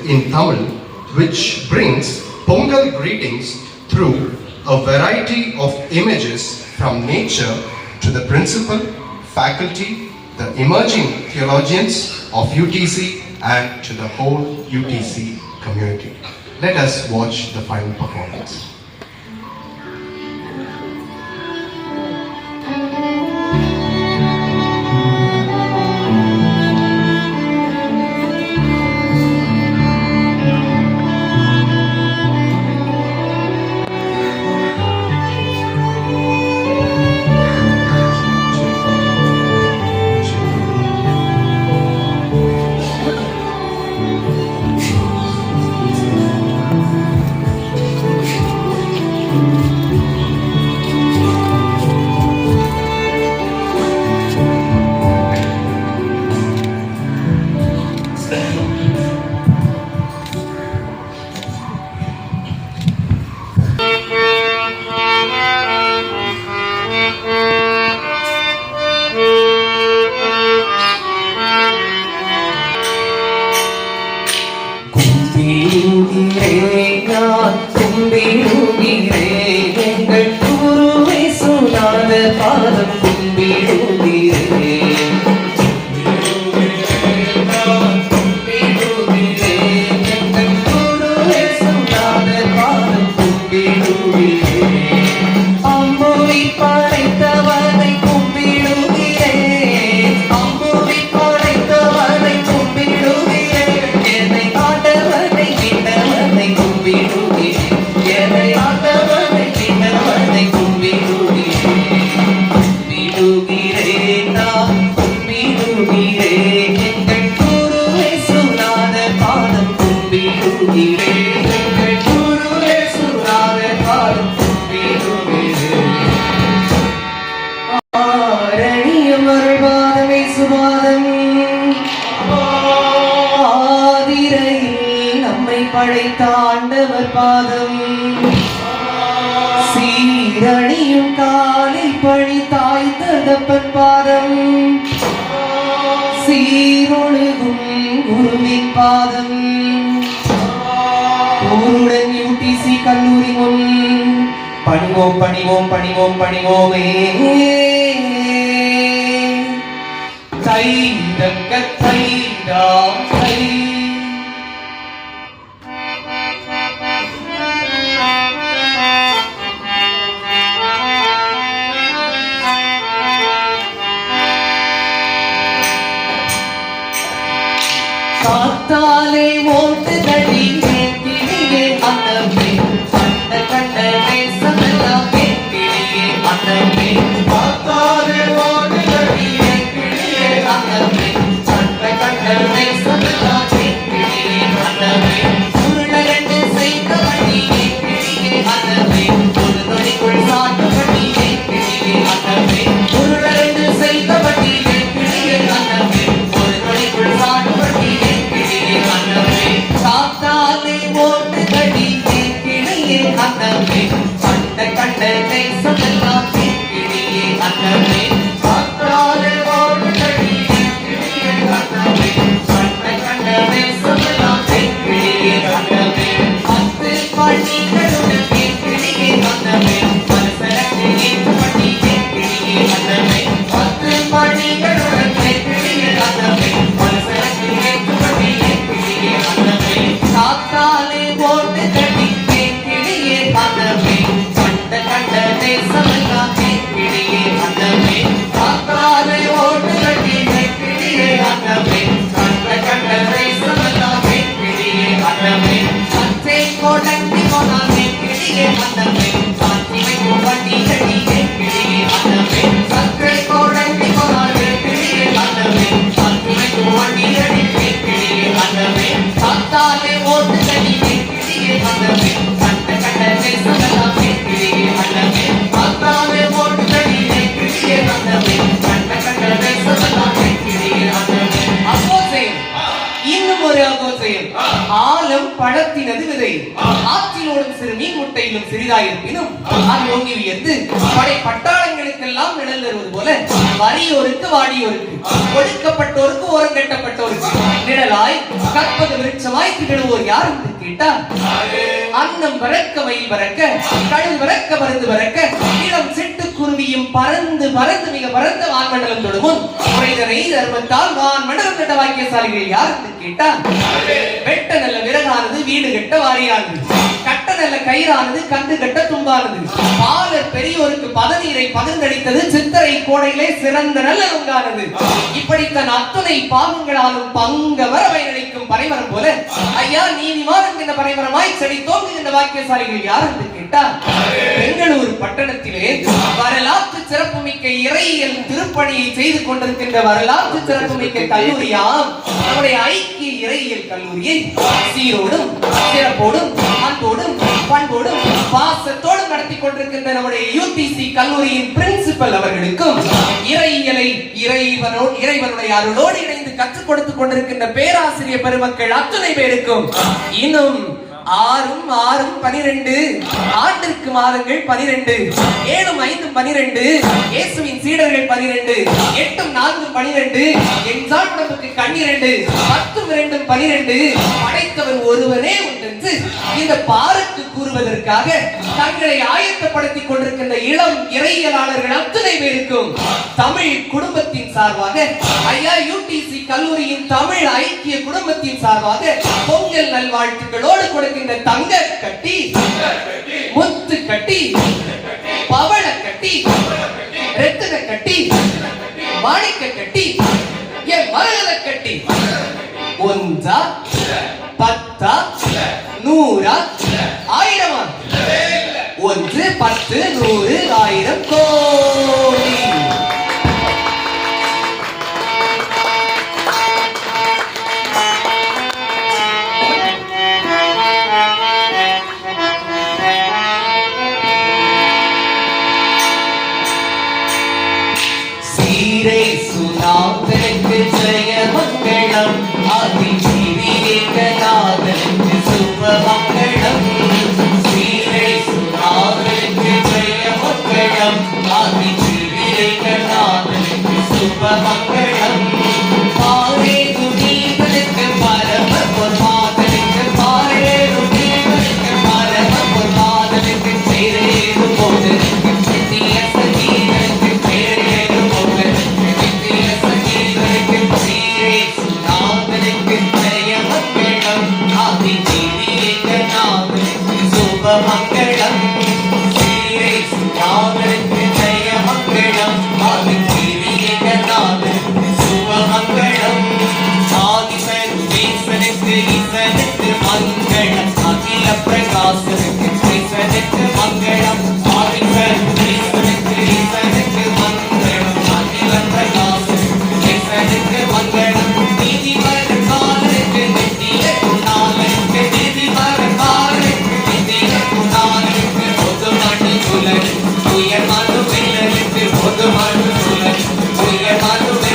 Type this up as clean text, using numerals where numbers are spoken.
in Tamil, which brings Pongal greetings through a variety of images from nature to the principal, faculty, the emerging theologians of UTC and to the whole UTC community. Let us watch the final performance. ஆண்டவர் பாதம் சீரணியும் காலை பழி தாய் தகப்பன் பாதம் சீரொழுகும் குருவின் பாதம் ஊருடன் UTC கல்லூரி முன் பணிவோம் பணிவோம் பணிவோம் பணிவோமே தை தக்க தை தாம் தை காத்தாலே ஓட்டு கடி கேட்டியே அண்ணமே கண்ட கண்ட நேசமெல்லாம் கேட்டியே அண்ணமே காத்தாலே ஓட்டு கடி கேட்டியே அண்ணமே கண்ட கண்ட நேசமெல்லாம் கேட்டியே அண்ணமே உருளகண்டு செய்த வண்டி கேட்டியே அண்ணமே ஒரு நொடிக்குள் சாட்டு வண்டி கேட்டியே அண்ணமே உருளகண்டு செய்த வண்டி கேட்டியே அண்ணமே ஒரு நொடிக்குள் சாட்டு வண்டி காத்தாலே ஓட்டு கடி கேட்கிடையே அண்ணமே கண்ட கண்ட நேசமெல்லாம் கேட்கிடையே அண்ணமே காத்தாலே ஓட்டு கடி கேட்கிடையே அண்ணமே கண்ட கண்ட நேசமெல்லாம் கேட்கிடையே அண்ணமே பத்து பள்ளிகளுடன் கேட்கிடையே அண்ணமே மனசரக்கு ஏற்று பண்ணி கேட்கிடையே அண்ணமே பத்து பள்ளிகளுடன் கேட்கிடையே அண்ணமே மனசரக்கு ஏற்று பண்ணி கேட்கிடையே அண்ணமே காத்தாலே ஓட்டு கட்டி கேட்கிடையே அண்ணமே கண்ட கண்ட நேசமெல்லாம் கேட்கிடையே அண்ணமே காத்தாலே ஓட்டு கட்டி கேட்கிடையே அண்ணமே கண்ட கண்ட நேசமெல்லாம் கேட்கிடையே அண்ணமே சத்தே கோடங்கி கோனா கேட்கிடையே அண்ணமே சாந்தி வைக்கும் வண்டி கட்டி கேட்கிடையே அண்ணமே சத்தே கோடங்கி கோனா கேட்கிடையே அண்ணமே சாந்தி வைக்கும் வண்டி கட்டி கேட்கிடையே அண்ணமே காத்தாலே ஓட்டு கட்டி கேட்கிடையே அண்ணமே கண்ட கண்ட நேசமெல்லாம் கேட்கிடையே அண்ணமே காத்தாலே ஓட்டு கட்டி கேட்கிடையே அண்ணமே கண்ட கண்ட நேசமெல்லாம் கேட்கிடையே அண்ணமே அகோசேயம் இன்னும் ஒரு அகோசேயம் ஆலம் பழத்தினது விதை ஆற்றிலோடும் சிறு மீன் முட்டையிலும் சிறிதாயிருப்பினும் அது ஓங்கி உயர்ந்து படை பட்டாளங்களை மரங்களுக்கெல்லாம் நிழல் தருவது போல வறியோருக்கு வாடியோருக்கு ஒடுக்கப்பட்டோருக்கு ஓரங்கட்டப்பட்டோருக்கு நிழலாய் கற்பக விருட்சமாய் திகழ்வோர் யார் என்று கேட்டால் அன்னம் வரக்க வயல் வரக்க கடல் வரக்க மருந்து வரக்க இளம் சிட்டுக்குருவியும் பறந்து பறந்து மிக பறந்த வான்மண்டலம் தொடுமுன் குறைதனை தர்மத்தால் வான்மண்டலம் கட்ட வாக்கியசாலிகள் யார் என்று கேட்டால் வெட்ட நல்ல விறகானது வீடு கட்ட வாரியானது கட்ட நல்ல கயிறானது கண்டு கட்ட தும்பானது பாலர் பெரியோருக்கு பதநீரை பகிர்ந்தளித்தது சித்தரை கோடையிலே சிறந்த நல்ல உண்டானது இப்படித்தான் அத்துணை பாவங்களாலும் பங்க வரவை நினைக்கும் பனைமரம் போல ஐயா நீதிமான் என்கின்ற பனைமரமாய் செடி தோங்குகின்ற வாக்கியசாலிகள் யார் என்று கேட்டால் பெங்களூர் பட்டணத்திலே வரலாற்று சிறப்புமிக்க இறையியல் திருப்பணியை செய்து கொண்டிருக்கின்ற வரலாற்று சிறப்புமிக்க கல்லூரியாம் நம்முடைய ஐக்கிய இறையியல் கல்லூரியை சீரோடும் சிறப்போடும் அன்போடும் பண்போடும் பாசத்தோடும் நடத்தி கொண்டிருக்கின்ற நம்முடைய யூடிசி கல்லூரியின் பிரின்சிபல் அவர்களுக்கும் இறையியலை இறைவனுடைய அருளோடு இணைந்து கற்றுக் கொடுத்துக் கொண்டிருக்கின்ற பேராசிரியர் பெருமக்கள் அத்துணை பேருக்கும் இன்னும் 6 ஆண்டிற்கு மாதங்கள் 12 7 5 12 இயேசுவின் சீடர்கள் 12 8 4 12 என்சான் உடம்புக்கு கண் 2 10 2 12 படைத்தவர் ஒருவனே உண்டென்று இந்த பாருக்கு கூறுவதற்காக தங்களை ஆயத்தப்படுத்திக் கொண்டிருக்கின்ற இளம் இறையியலாளர்கள் அத்தனை பேருக்கும் தமிழ் குடும்பத்தின் சார்பாக ஐயா யூடிசி கல்லூரியின் தமிழ் ஐக்கிய குடும்பத்தின் சார்பாக பொங்கல் நல்வாழ்த்துக்களோடு கொடுக்கின்ற தங்க கட்டி முத்து கட்டி பவள கட்டி ரத்தின கட்டி மாணிக்க கட்டி என் மரகத கட்டி 1 10 100 1000 1 10 100 1000 கோடி சுனாதனுக்கு ஜெய மங்களம் ஆதி விவேகநாதனுக்கு சுப மங்களம் ஸ்ரீரை சுனாதனுக்கு ஜெய மங்களம் ஆதி விவேகநாதனுக்கு சுப மங்களம் பாரே துணீவனுக்கு பரம பொன்மாதனுக்கு பாரே துணீவனுக்கு பரம பொன்மாதனுக்கு பேரேறு போதனுக்கு நித்திய சங்கீதனுக்கு பேரேறு போதனுக்கு மங்களம் ஸ்ரீரை சுனாதனுக்கு ஜெய மங்களம் ஆதி விவேகநாதனுக்கு சுப மங்களம் ஆதிசன் ஈசனுக்கு ஈசனுக்கு மங்களம் அகில பிரகாசனுக்கு ஈசனுக்கு மங்களம் ஆதிசன் ஈசனுக்கு ஈசனுக்கு மங்களம் அகில பிரகாசனுக்கு ஈசனுக்கு மங்களம் நீதி மரகாலனுக்கு நித்திய குணாலனுக்கு நீதி மரகாலனுக்கு உயர் மனு வெள்ளனுக்கு பொது மனு உயர் மனு